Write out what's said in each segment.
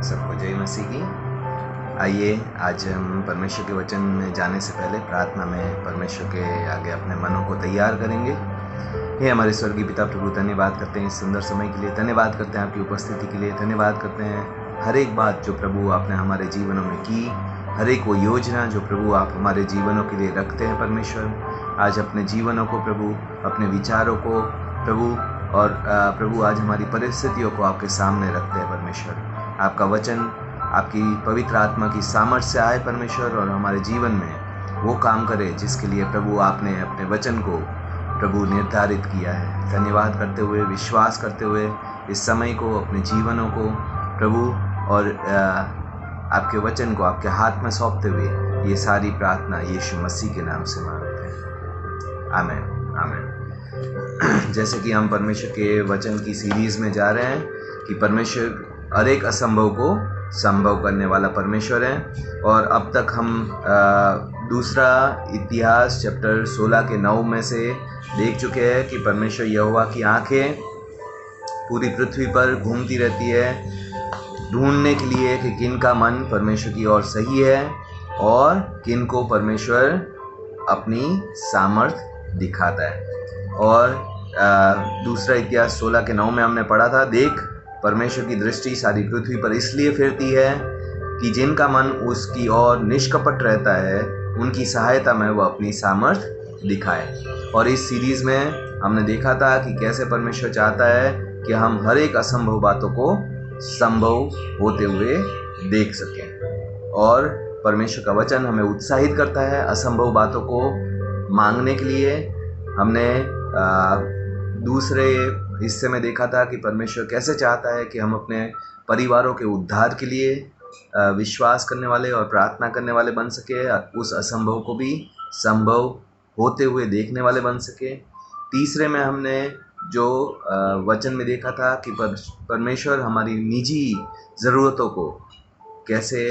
सबको जय मसीह की। आइए आज हम परमेश्वर के वचन में जाने से पहले प्रार्थना में परमेश्वर के आगे अपने मनों को तैयार करेंगे। हे हमारे स्वर्गीय पिता प्रभु, धन्यवाद करते हैं इस सुंदर समय के लिए, धन्यवाद करते हैं आपकी उपस्थिति के लिए, धन्यवाद करते हैं हर एक बात जो प्रभु आपने हमारे जीवनों में की, हर एक वो योजना जो प्रभु आप हमारे जीवनों के लिए रखते हैं। परमेश्वर आज अपने जीवनों को प्रभु, अपने विचारों को प्रभु और प्रभु आज हमारी परिस्थितियों को आपके सामने रखते हैं। परमेश्वर आपका वचन आपकी पवित्र आत्मा की सामर्थ्य से आए परमेश्वर, और हमारे जीवन में वो काम करे जिसके लिए प्रभु आपने अपने वचन को प्रभु निर्धारित किया है। धन्यवाद करते हुए, विश्वास करते हुए इस समय को, अपने जीवनों को प्रभु और आपके वचन को आपके हाथ में सौंपते हुए ये सारी प्रार्थना यीशु मसीह के नाम से मांगते हैं। आमीन आमीन। जैसे कि हम परमेश्वर के वचन की सीरीज़ में जा रहे हैं कि परमेश्वर हर एक असंभव को संभव करने वाला परमेश्वर है, और अब तक हम दूसरा इतिहास चैप्टर 16 के 9 में से देख चुके हैं कि परमेश्वर यहोवा की आंखें पूरी पृथ्वी पर घूमती रहती है ढूंढने के लिए कि किन का मन परमेश्वर की ओर सही है और किन को परमेश्वर अपनी सामर्थ दिखाता है। और दूसरा इतिहास 16 के 9 में हमने पढ़ा था, देख परमेश्वर की दृष्टि सारी पृथ्वी पर इसलिए फिरती है कि जिनका मन उसकी ओर निष्कपट रहता है, उनकी सहायता में वह अपनी सामर्थ दिखाए। और इस सीरीज़ में हमने देखा था कि कैसे परमेश्वर चाहता है कि हम हर एक असंभव बातों को संभव होते हुए देख सकें, और परमेश्वर का वचन हमें उत्साहित करता है असंभव बातों को मांगने के लिए। हमने दूसरे हिस्से में देखा था कि परमेश्वर कैसे चाहता है कि हम अपने परिवारों के उद्धार के लिए विश्वास करने वाले और प्रार्थना करने वाले बन सके, उस असंभव को भी संभव होते हुए देखने वाले बन सके। तीसरे में हमने जो वचन में देखा था कि परमेश्वर हमारी निजी ज़रूरतों को कैसे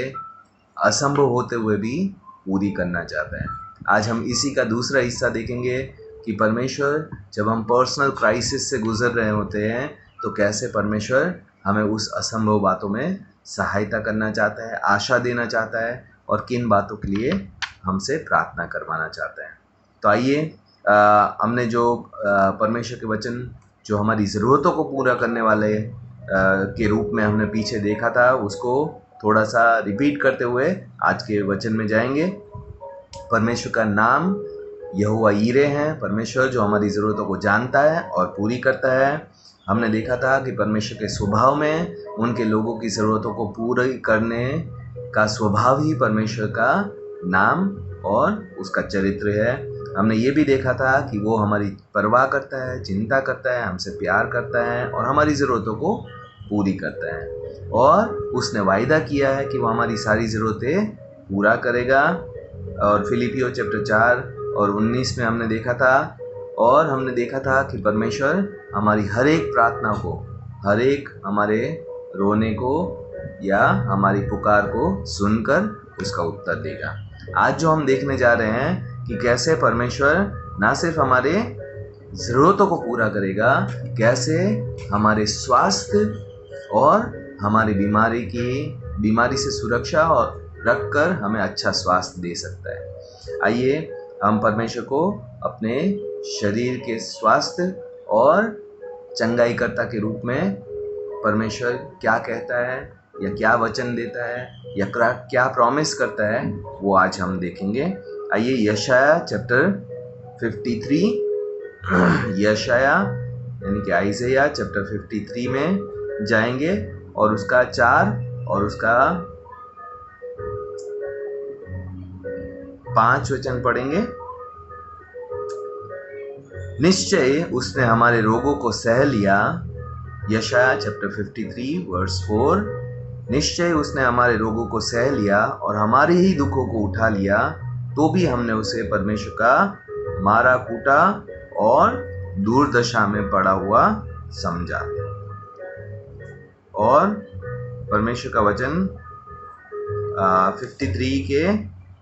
असंभव होते हुए भी पूरी करना चाहता है। आज हम इसी का दूसरा हिस्सा देखेंगे कि परमेश्वर जब हम पर्सनल क्राइसिस से गुजर रहे होते हैं तो कैसे परमेश्वर हमें उस असंभव बातों में सहायता करना चाहता है, आशा देना चाहता है, और किन बातों के लिए हमसे प्रार्थना करवाना चाहता है। तो आइए हमने जो परमेश्वर के वचन जो हमारी ज़रूरतों को पूरा करने वाले के रूप में हमने पीछे देखा था, उसको थोड़ा सा रिपीट करते हुए आज के वचन में जाएंगे। परमेश्वर का नाम यहोवा यीरे हैं, परमेश्वर जो हमारी ज़रूरतों को जानता है और पूरी करता है। हमने देखा था कि परमेश्वर के स्वभाव में उनके लोगों की ज़रूरतों को पूरी करने का स्वभाव ही परमेश्वर का नाम और उसका चरित्र है। हमने ये भी देखा था कि वो हमारी परवाह करता है, चिंता करता है, हमसे प्यार करता है और हमारी ज़रूरतों को पूरी करता है, और उसने वायदा किया है कि वो हमारी सारी ज़रूरतें पूरा करेगा। और फिलिपियों चैप्टर 4 और 19 में हमने देखा था, और हमने देखा था कि परमेश्वर हमारी हर एक प्रार्थना को, हर एक हमारे रोने को या हमारी पुकार को सुनकर उसका उत्तर देगा। आज जो हम देखने जा रहे हैं कि कैसे परमेश्वर ना सिर्फ हमारे ज़रूरतों को पूरा करेगा, कैसे हमारे स्वास्थ्य और हमारी बीमारी से सुरक्षा और रखकर हमें अच्छा स्वास्थ्य दे सकता है। आइए हम परमेश्वर को अपने शरीर के स्वास्थ्य और चंगाईकर्ता के रूप में परमेश्वर क्या कहता है या क्या वचन देता है या क्या प्रॉमिस करता है, वो आज हम देखेंगे। आइए यशाया चैप्टर 53, यशाया यानी कि आइज़ाया चैप्टर 53 में जाएंगे और उसका 4 और उसका 5 वचन पढ़ेंगे। निश्चय उसने हमारे रोगों को सह लिया, यशाया चैप्टर 53 वर्स 4। निश्चय उसने हमारे रोगों को सह लिया और हमारे ही दुखों को उठा लिया, तो भी हमने उसे परमेश्वर का मारा कूटा और दुर्दशा में पड़ा हुआ समझा। और परमेश्वर का वचन 53 के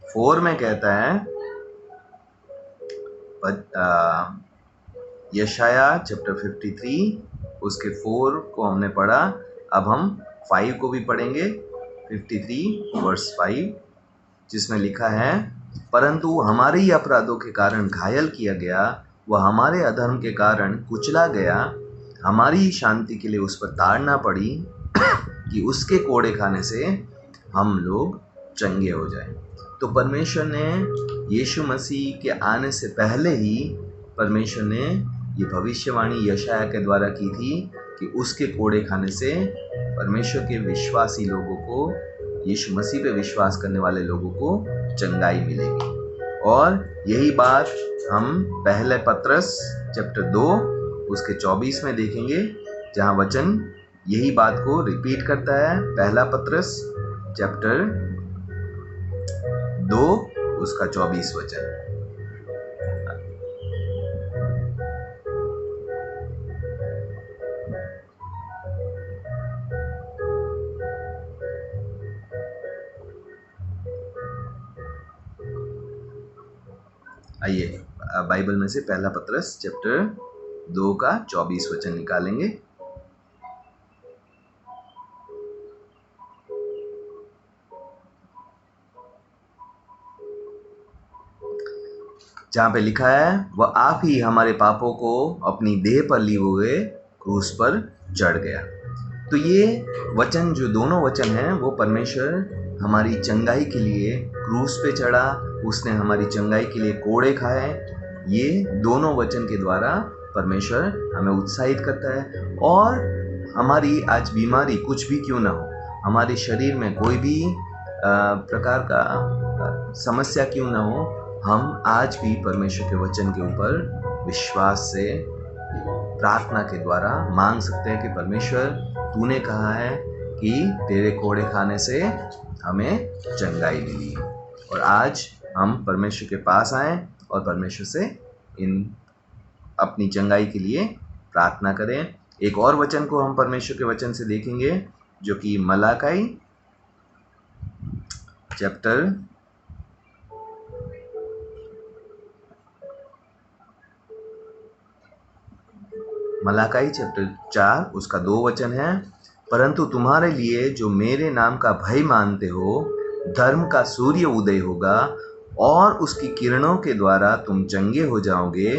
4 में कहता है, यशाया चैप्टर 53 उसके 4 को हमने पढ़ा, अब हम 5 को भी पढ़ेंगे, 53 वर्स 5, जिसमें लिखा है, परंतु हमारे ही अपराधों के कारण घायल किया गया, वह हमारे अधर्म के कारण कुचला गया, हमारी ही शांति के लिए उस पर ताड़ना पड़ी कि उसके कोड़े खाने से हम लोग चंगे हो जाएं। तो परमेश्वर ने यीशु मसीह के आने से पहले ही परमेश्वर ने ये भविष्यवाणी यशायाह के द्वारा की थी कि उसके कोड़े खाने से परमेश्वर के विश्वासी लोगों को, यीशु मसीह पे विश्वास करने वाले लोगों को चंगाई मिलेगी। और यही बात हम पहले पत्रस चैप्टर 2 उसके 24 में देखेंगे, जहाँ वचन यही बात को रिपीट करता है। पहला पत्रस चैप्टर 2 उसका 24 वचन। आइए बाइबल में से पहला पत्रस चैप्टर 2 का 24 वचन निकालेंगे। जहाँ पे लिखा है, वह आप ही हमारे पापों को अपनी देह पर लिए हुए क्रूस पर चढ़ गया। तो ये वचन, जो दोनों वचन हैं, वो परमेश्वर हमारी चंगाई के लिए क्रूस पे चढ़ा, उसने हमारी चंगाई के लिए कोड़े खाए। ये दोनों वचन के द्वारा परमेश्वर हमें उत्साहित करता है। और हमारी आज बीमारी कुछ भी क्यों ना हो, हमारे शरीर में कोई भी प्रकार का समस्या क्यों ना हो, हम आज भी परमेश्वर के वचन के ऊपर विश्वास से प्रार्थना के द्वारा मांग सकते हैं कि परमेश्वर, तूने कहा है कि तेरे कोड़े खाने से हमें चंगाई मिली। और आज हम परमेश्वर के पास आए और परमेश्वर से अपनी चंगाई के लिए प्रार्थना करें। एक और वचन को हम परमेश्वर के वचन से देखेंगे, जो कि मलाकी चैप्टर 4 उसका 2 वचन है। परंतु तुम्हारे लिए जो मेरे नाम का भय मानते हो, धर्म का सूर्य उदय होगा और उसकी किरणों के द्वारा तुम चंगे हो जाओगे,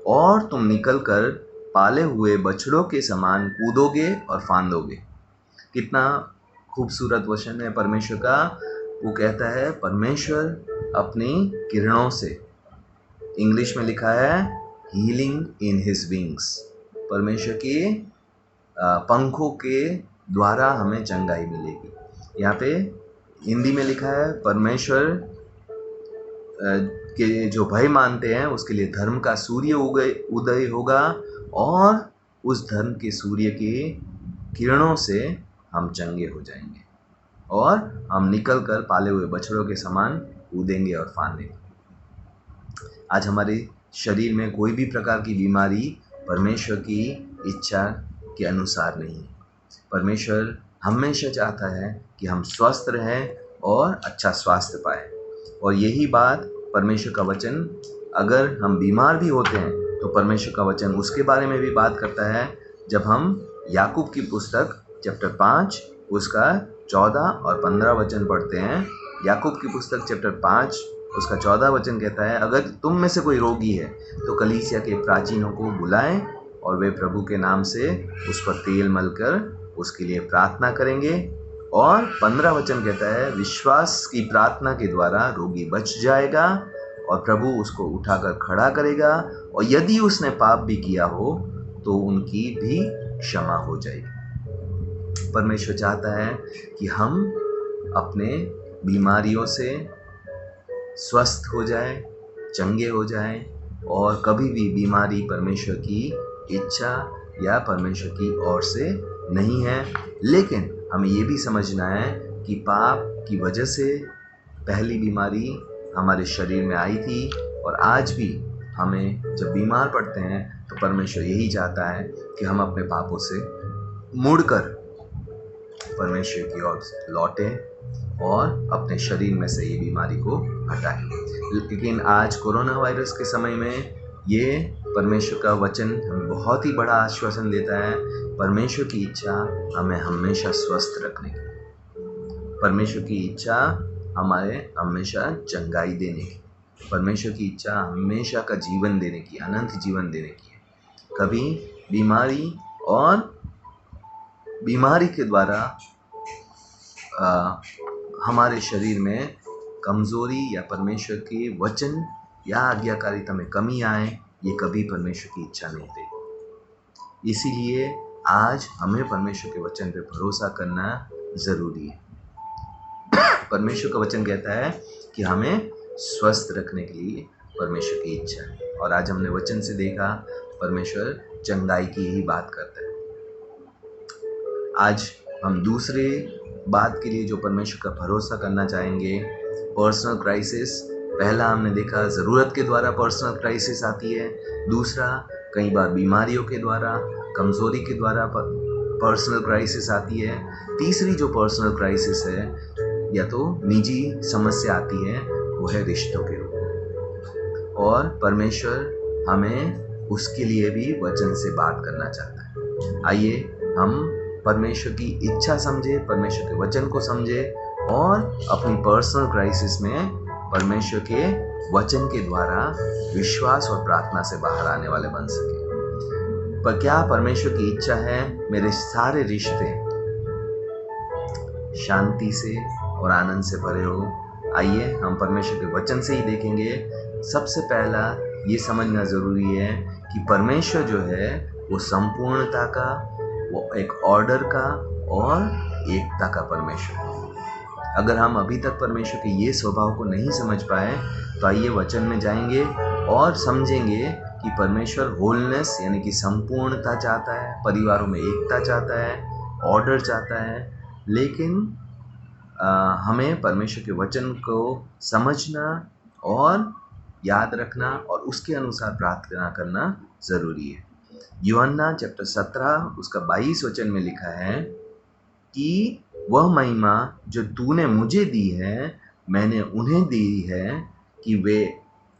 और तुम निकलकर पाले हुए बछड़ों के समान कूदोगे और फांदोगे। कितना खूबसूरत वचन है परमेश्वर का। वो कहता है, परमेश्वर अपनी किरणों से, इंग्लिश में लिखा है हीलिंग इन हिज विंग्स, परमेश्वर के पंखों के द्वारा हमें चंगाई मिलेगी। यहाँ पे हिंदी में लिखा है, परमेश्वर के जो भय मानते हैं उसके लिए धर्म का सूर्य उदय होगा, और उस धर्म के सूर्य के किरणों से हम चंगे हो जाएंगे, और हम निकल कर पाले हुए बछड़ों के समान कूदेंगे और फांदेंगे। आज हमारे शरीर में कोई भी प्रकार की बीमारी परमेश्वर की इच्छा के अनुसार नहीं है। परमेश्वर हमेशा चाहता है कि हम स्वस्थ रहें और अच्छा स्वास्थ्य पाएं। और यही बात परमेश्वर का वचन, अगर हम बीमार भी होते हैं तो परमेश्वर का वचन उसके बारे में भी बात करता है। जब हम याकूब की पुस्तक चैप्टर 5 उसका 14 और 15 वचन पढ़ते हैं, याकूब की पुस्तक चैप्टर 5 उसका 14 वचन कहता है, अगर तुम में से कोई रोगी है तो कलीसिया के प्राचीनों को बुलाएं, और वे प्रभु के नाम से उस पर तेल मलकर उसके लिए प्रार्थना करेंगे। और 15 वचन कहता है, विश्वास की प्रार्थना के द्वारा रोगी बच जाएगा और प्रभु उसको उठाकर खड़ा करेगा, और यदि उसने पाप भी किया हो तो उनकी भी क्षमा हो जाएगी। परमेश्वर चाहता है कि हम अपने बीमारियों से स्वस्थ हो जाए, चंगे हो जाए, और कभी भी बीमारी परमेश्वर की इच्छा या परमेश्वर की ओर से नहीं है। लेकिन हमें ये भी समझना है कि पाप की वजह से पहली बीमारी हमारे शरीर में आई थी, और आज भी हमें जब बीमार पड़ते हैं तो परमेश्वर यही चाहता है कि हम अपने पापों से मुड़कर परमेश्वर की ओर लौटें और अपने शरीर में से ये बीमारी को हटाएं। लेकिन आज कोरोना वायरस के समय में ये परमेश्वर का वचन हमें बहुत ही बड़ा आश्वासन देता है परमेश्वर की इच्छा हमें हमेशा स्वस्थ रखने की, परमेश्वर की इच्छा हमारे हमेशा चंगाई देने की, परमेश्वर की इच्छा हमेशा का जीवन देने की, अनंत जीवन देने की है। कभी बीमारी के द्वारा हमारे शरीर में कमजोरी या परमेश्वर के वचन या आज्ञाकारिता में कमी आए, ये कभी परमेश्वर की इच्छा नहीं थी। इसीलिए आज हमें परमेश्वर के वचन पे भरोसा करना जरूरी है। परमेश्वर का वचन कहता है कि हमें स्वस्थ रखने के लिए परमेश्वर की इच्छा है, और आज हमने वचन से देखा परमेश्वर चंगाई की ही बात करता है। आज हम दूसरे बात के लिए जो परमेश्वर का भरोसा करना चाहेंगे, पर्सनल क्राइसिस। पहला हमने देखा ज़रूरत के द्वारा पर्सनल क्राइसिस आती है, दूसरा कई बार बीमारियों के द्वारा, कमज़ोरी के द्वारा पर्सनल क्राइसिस आती है, तीसरी जो पर्सनल क्राइसिस है या तो निजी समस्या आती है, वो है रिश्तों के रूप में, और परमेश्वर हमें उसके लिए भी वचन से बात करना चाहता है। आइए हम परमेश्वर की इच्छा समझे, परमेश्वर के वचन को समझे और अपनी पर्सनल क्राइसिस में परमेश्वर के वचन के द्वारा विश्वास और प्रार्थना से बाहर आने वाले बन सके। पर क्या परमेश्वर की इच्छा है मेरे सारे रिश्ते शांति से और आनंद से भरे हो? आइए हम परमेश्वर के वचन से ही देखेंगे। सबसे पहला ये समझना ज़रूरी है कि परमेश्वर जो है वो संपूर्णता का, वो एक ऑर्डर का और एकता का परमेश्वर है। अगर हम अभी तक परमेश्वर के ये स्वभाव को नहीं समझ पाए तो आइए वचन में जाएंगे और समझेंगे कि परमेश्वर होलनेस यानी कि संपूर्णता चाहता है, परिवारों में एकता चाहता है, ऑर्डर चाहता है, लेकिन हमें परमेश्वर के वचन को समझना और याद रखना और उसके अनुसार प्रार्थना करना ज़रूरी है। यूहन्ना चैप्टर 17 उसका 22 वचन में लिखा है कि वह महिमा जो तूने मुझे दी है मैंने उन्हें दी है कि वे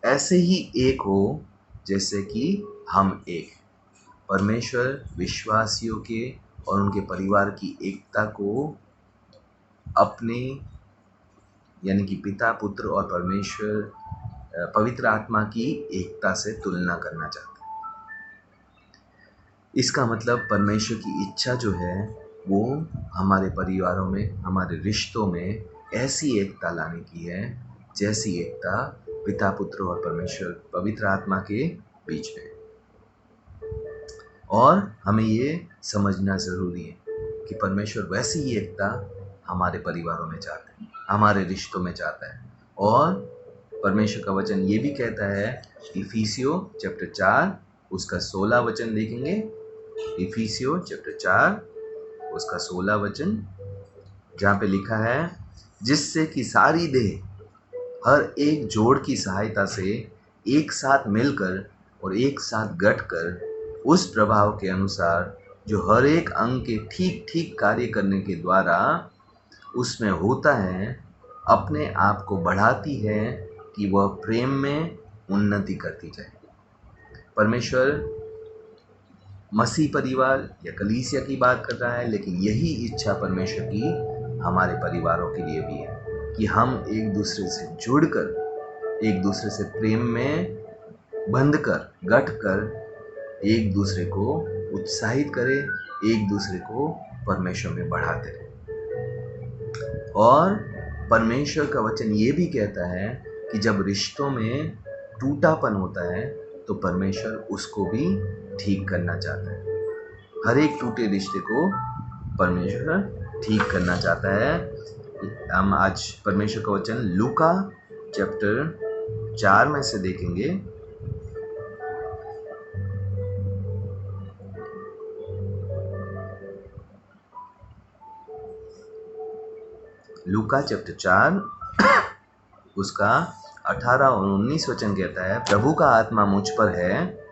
ऐसे ही एक हो जैसे कि हम एक। परमेश्वर विश्वासियों के और उनके परिवार की एकता को अपने यानी कि पिता, पुत्र और परमेश्वर पवित्र आत्मा की एकता से तुलना करना चाहते हैं। इसका मतलब परमेश्वर की इच्छा जो है वो हमारे परिवारों में, हमारे रिश्तों में ऐसी एकता लाने की है जैसी एकता पिता, पुत्र और परमेश्वर पवित्र आत्मा के बीच में। और हमें ये समझना ज़रूरी है कि परमेश्वर वैसी ही एकता हमारे परिवारों में चाहता है, हमारे रिश्तों में चाहता है। और परमेश्वर का वचन ये भी कहता है, इफिसियों चैप्टर 4 उसका 16 वचन देखेंगे। इफिसियों चैप्टर 4 उसका 16 वचन, जहाँ पे लिखा है, जिससे कि सारी देह हर एक जोड़ की सहायता से एक साथ मिलकर और एक साथ गठकर उस प्रभाव के अनुसार जो हर एक अंग के ठीक ठीक कार्य करने के द्वारा उसमें होता है, अपने आप को बढ़ाती है कि वह प्रेम में उन्नति करती जाए। परमेश्वर मसीह परिवार या कलीसिया की बात कर रहा है, लेकिन यही इच्छा परमेश्वर की हमारे परिवारों के लिए भी है कि हम एक दूसरे से जुड़कर, एक दूसरे से प्रेम में बंधकर, गठकर एक दूसरे को उत्साहित करें, एक दूसरे को परमेश्वर में बढ़ाते रहें। और परमेश्वर का वचन ये भी कहता है कि जब रिश्तों में टूटापन होता है तो परमेश्वर उसको भी ठीक करना चाहता है। हर एक टूटे रिश्ते को परमेश्वर ठीक करना चाहता है। हम आज परमेश्वर का वचन लूका चैप्टर 4 में से देखेंगे। लूका चैप्टर 4 उसका 18 और 19 वचन कहता है, प्रभु का आत्मा मुझ पर है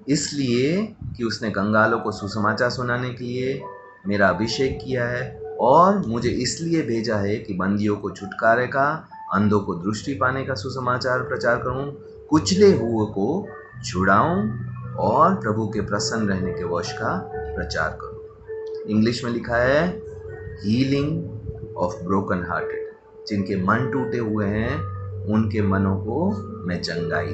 इसलिए कि उसने कंगालों को सुसमाचार सुनाने के लिए मेरा अभिषेक किया है, और मुझे इसलिए भेजा है कि बंदियों को छुटकारे का, अंधों को दृष्टि पाने का सुसमाचार प्रचार करूं, कुचले हुए को छुड़ाऊं और प्रभु के प्रसन्न रहने के वर्ष का प्रचार करो। इंग्लिश में लिखा है हीलिंग ऑफ ब्रोकन हार्टेड, जिनके मन टूटे हुए हैं उनके मनों को मैं चंगाई।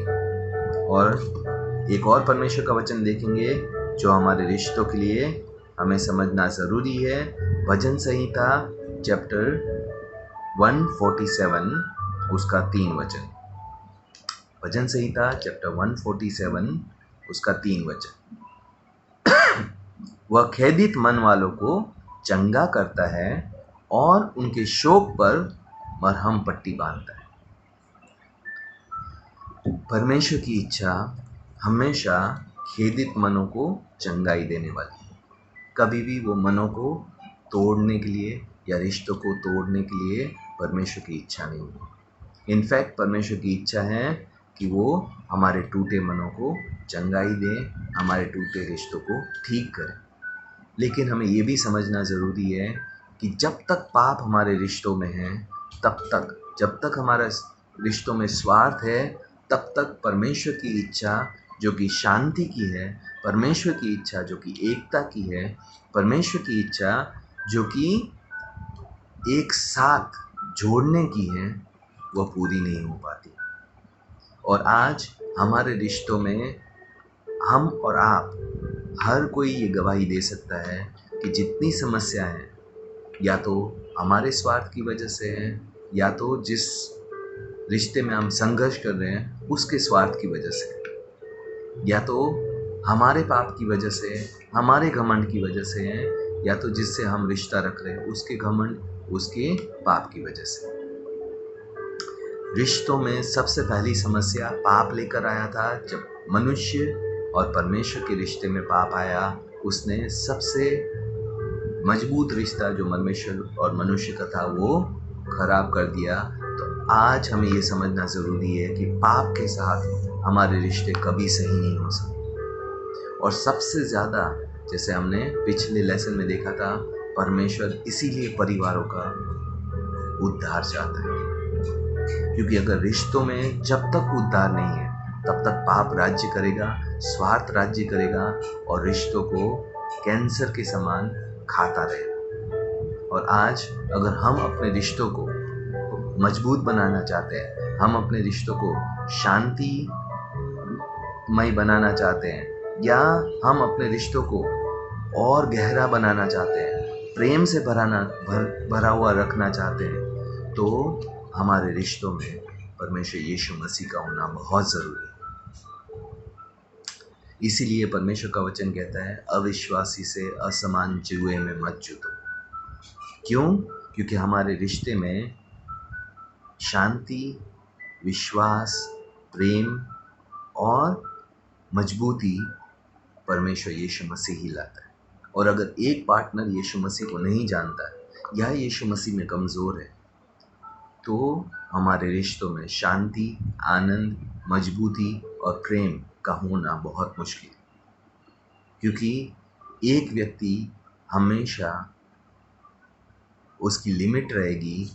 और एक और परमेश्वर का वचन देखेंगे जो हमारे रिश्तों के लिए हमें समझना ज़रूरी है। भजन संहिता चैप्टर 147 उसका 3 वचन। भजन संहिता चैप्टर 147 उसका 3 वचन। वह खेदित मन वालों को चंगा करता है और उनके शोक पर मरहम पट्टी बांधता है। परमेश्वर की इच्छा हमेशा खेदित मनों को चंगाई देने वाली है। कभी भी वो मनों को तोड़ने के लिए या रिश्तों को तोड़ने के लिए परमेश्वर की इच्छा नहीं है। इनफैक्ट परमेश्वर की इच्छा है कि वो हमारे टूटे मनों को चंगाई दें, हमारे टूटे रिश्तों को ठीक करें। लेकिन हमें ये भी समझना ज़रूरी है कि जब तक पाप हमारे रिश्तों में है, तब तक, जब तक हमारा रिश्तों में स्वार्थ है, तब तक परमेश्वर की इच्छा जो कि शांति की है, परमेश्वर की इच्छा जो कि एकता की है, परमेश्वर की इच्छा जो कि एक साथ जोड़ने की है, वह पूरी नहीं हो पाती। और आज हमारे रिश्तों में हम और आप, हर कोई ये गवाही दे सकता है कि जितनी समस्या है या तो हमारे स्वार्थ की वजह से है, या तो जिस रिश्ते में हम संघर्ष कर रहे हैं उसके स्वार्थ की वजह से, या तो हमारे पाप की वजह से, हमारे घमंड की वजह से है, या तो जिससे हम रिश्ता रख रहे हैं उसके घमंड, उसके पाप की वजह से। रिश्तों में सबसे पहली समस्या पाप लेकर आया था। जब मनुष्य और परमेश्वर के रिश्ते में पाप आया, उसने सबसे मजबूत रिश्ता जो परमेश्वर और मनुष्य का था वो खराब कर दिया। तो आज हमें ये समझना ज़रूरी है कि पाप के साथ हमारे रिश्ते कभी सही नहीं हो सकते। और सबसे ज़्यादा, जैसे हमने पिछले लेसन में देखा था, परमेश्वर इसीलिए परिवारों का उद्धार चाहता है, क्योंकि अगर रिश्तों में जब तक उद्धार नहीं है तब तक पाप राज्य करेगा, स्वार्थ राज्य करेगा और रिश्तों को कैंसर के समान खाता रहेगा। और आज अगर हम अपने रिश्तों को मजबूत बनाना चाहते हैं, हम अपने रिश्तों को शांतिमय बनाना चाहते हैं, या हम अपने रिश्तों को और गहरा बनाना चाहते हैं, प्रेम से भरा हुआ रखना चाहते हैं, तो हमारे रिश्तों में परमेश्वर यीशु मसीह का होना बहुत ज़रूरी है। इसीलिए परमेश्वर का वचन कहता है, अविश्वासी से असमान जुए में मत जुटो। क्यों? क्योंकि हमारे रिश्ते में शांति, विश्वास, प्रेम और मजबूती परमेश्वर यीशु मसीह ही लाता है। और अगर एक पार्टनर यीशु मसीह को नहीं जानता है या यीशु मसीह में कमज़ोर है, तो हमारे रिश्तों में शांति, आनंद, मजबूती और प्रेम का होना बहुत मुश्किल है। क्योंकि एक व्यक्ति हमेशा उसकी लिमिट रहेगी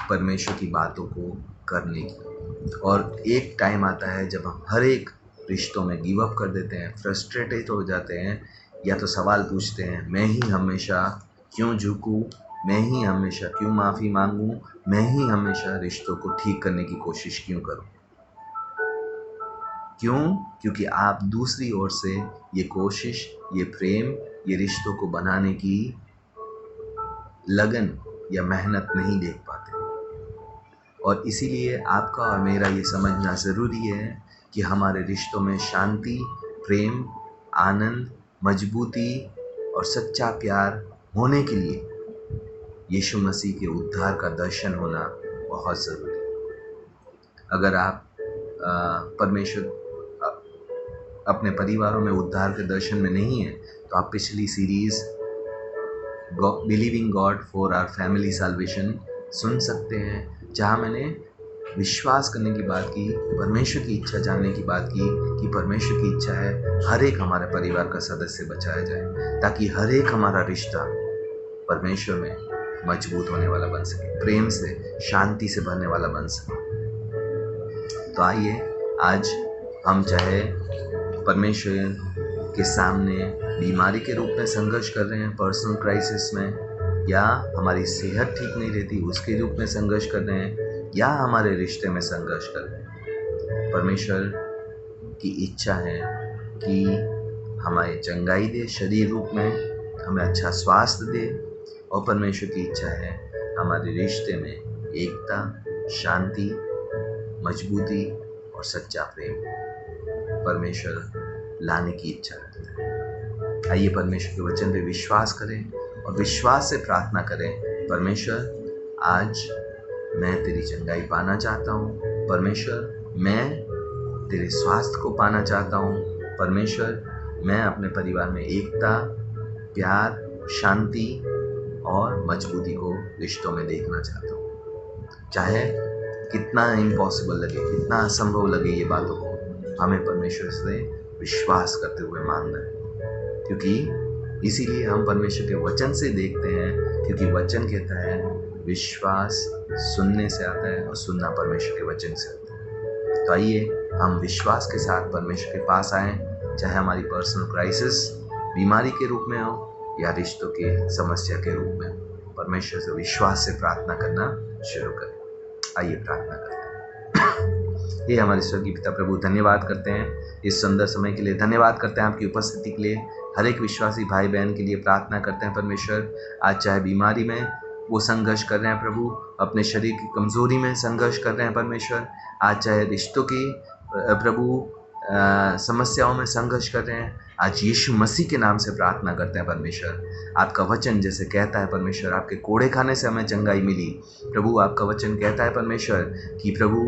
परमेश्वर की बातों को करने की, और एक टाइम आता है जब हम हर एक रिश्तों में गिव अप कर देते हैं, फ्रस्ट्रेटेड हो जाते हैं, या तो सवाल पूछते हैं, मैं ही हमेशा क्यों झुकूं, मैं ही हमेशा क्यों माफ़ी मांगूं, मैं ही हमेशा रिश्तों को ठीक करने की कोशिश क्यों करूं। क्यों? क्योंकि आप दूसरी ओर से ये कोशिश, ये प्रेम, ये रिश्तों को बनाने की लगन या मेहनत नहीं देख पाते। और इसीलिए आपका और मेरा ये समझना ज़रूरी है कि हमारे रिश्तों में शांति, प्रेम, आनंद, मजबूती और सच्चा प्यार होने के लिए यीशु मसीह के उद्धार का दर्शन होना बहुत ज़रूरी है। अगर आप परमेश्वर अपने परिवारों में उद्धार के दर्शन में नहीं है, तो आप पिछली series believing God for our family salvation सुन सकते हैं, जहाँ मैंने विश्वास करने की बात की, परमेश्वर की इच्छा जानने की बात की कि परमेश्वर की इच्छा है हर एक हमारे परिवार का सदस्य बचाया जाए, ताकि हर एक हमारा रिश्ता परमेश्वर में मजबूत होने वाला बन सके, प्रेम से, शांति से भरने वाला बन सके। तो आइए आज हम चाहे परमेश्वर के सामने बीमारी के रूप में संघर्ष कर रहे हैं, पर्सनल क्राइसिस में, या हमारी सेहत ठीक नहीं रहती उसके रूप में संघर्ष कर रहे हैं, या हमारे रिश्ते में संघर्ष कर रहे हैं, परमेश्वर की इच्छा है कि हमें चंगाई दे शरीर रूप में, हमें अच्छा स्वास्थ्य दे, और परमेश्वर की इच्छा है हमारे रिश्ते में एकता, शांति, मजबूती और सच्चा प्रेम परमेश्वर लाने की इच्छा रखता है। आइए परमेश्वर के वचन पे विश्वास करें और विश्वास से प्रार्थना करें, परमेश्वर आज मैं तेरी चंगाई पाना चाहता हूँ, परमेश्वर मैं तेरे स्वास्थ्य को पाना चाहता हूँ, परमेश्वर मैं अपने परिवार में एकता, प्यार, शांति और मजबूती को रिश्तों में देखना चाहता हूँ। चाहे कितना इम्पॉसिबल लगे, कितना असंभव लगे ये बातों को, हमें परमेश्वर से विश्वास करते हुए मानना है, क्योंकि इसीलिए हम परमेश्वर के वचन से देखते हैं, क्योंकि वचन कहता है विश्वास सुनने से आता है और सुनना परमेश्वर के वचन से आता है। तो आइए हम विश्वास के साथ परमेश्वर के पास आएँ, चाहे हमारी पर्सनल क्राइसिस बीमारी के रूप में हो या रिश्तों की समस्या के रूप में, परमेश्वर से विश्वास से प्रार्थना करना शुरू करें। आइए प्रार्थना करते हैं। ये हमारे स्वर्गीय पिता प्रभु, धन्यवाद करते हैं इस सुंदर समय के लिए, धन्यवाद करते हैं आपकी उपस्थिति के लिए, हर एक विश्वासी भाई बहन के लिए प्रार्थना करते हैं परमेश्वर। आज चाहे बीमारी में वो संघर्ष कर रहे हैं प्रभु, अपने शरीर की कमज़ोरी में संघर्ष कर रहे हैं परमेश्वर, आज चाहे रिश्तों की प्रभु समस्याओं में संघर्ष कर रहे हैं, आज यीशु मसीह के नाम से प्रार्थना करते हैं परमेश्वर। आपका वचन जैसे कहता है परमेश्वर, आपके कोड़े खाने से हमें चंगाई मिली प्रभु। आपका वचन कहता है परमेश्वर कि प्रभु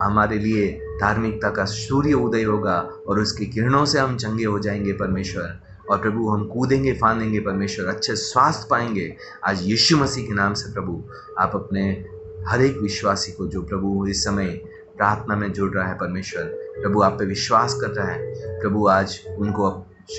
हमारे लिए धार्मिकता का सूर्य उदय होगा और उसकी किरणों से हम चंगे हो जाएंगे परमेश्वर, और प्रभु हम कूदेंगे फांदेंगे परमेश्वर, अच्छे स्वास्थ्य पाएंगे आज यीशु मसीह के नाम से। प्रभु आप अपने हर एक विश्वासी को जो प्रभु इस समय प्रार्थना में जुड़ रहा है परमेश्वर, प्रभु आप पे विश्वास कर रहा है प्रभु, आज उनको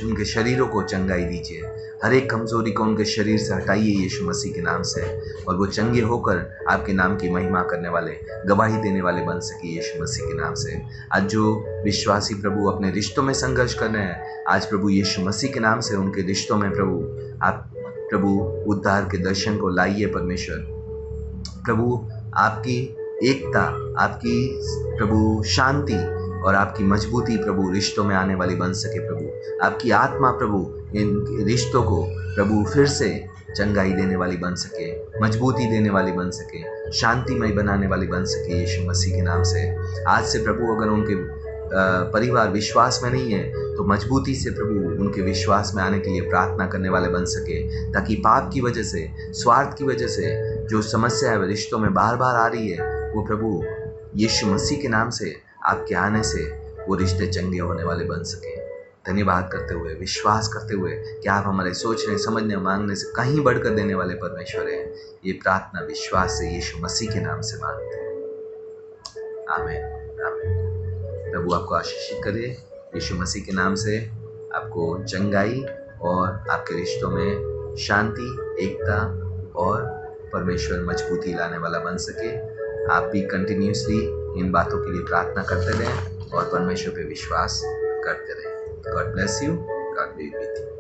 उनके शरीरों को चंगाई दीजिए, हर एक कमज़ोरी को उनके शरीर से हटाइए यीशु मसीह के नाम से, और वो चंगे होकर आपके नाम की महिमा करने वाले, गवाही देने वाले बन सके यीशु मसीह के नाम से। आज जो विश्वासी प्रभु अपने रिश्तों में संघर्ष कर रहे हैं, आज प्रभु यीशु मसीह के नाम से उनके रिश्तों में प्रभु आप प्रभु उद्धार के दर्शन को लाइए परमेश्वर। प्रभु आपकी एकता, आपकी प्रभु शांति और आपकी मजबूती प्रभु रिश्तों में आने वाली बन सके प्रभु। आपकी आत्मा प्रभु इन रिश्तों को प्रभु फिर से चंगाई देने वाली बन सके, मजबूती देने वाली बन सके, शांतिमय बनाने वाली बन सके यीशु मसीह के नाम से। आज से प्रभु अगर उनके परिवार विश्वास में नहीं है तो मजबूती से प्रभु उनके विश्वास में आने के लिए प्रार्थना करने वाले बन सके, ताकि पाप की वजह से, स्वार्थ की वजह से जो समस्या है रिश्तों में बार बार आ रही है, वो प्रभु यीशु मसीह के नाम से आपके आने से वो रिश्ते चंगे होने वाले बन सके। धन्यवाद करते हुए, विश्वास करते हुए कि आप हमारे सोचने, समझने, मांगने से कहीं बढ़कर देने वाले परमेश्वर हैं, ये प्रार्थना विश्वास से यीशु मसीह के नाम से मांगते हैं। आमीन आमीन। प्रभु आपको आशीषित करे यीशु मसीह के नाम से, आपको चंगाई और आपके रिश्तों में शांति, एकता और परमेश्वर मजबूती लाने वाला बन सके। आप भी कंटिन्यूसली इन बातों के लिए प्रार्थना करते रहें और परमेश्वर पे विश्वास करते रहें। God bless you, God be with you.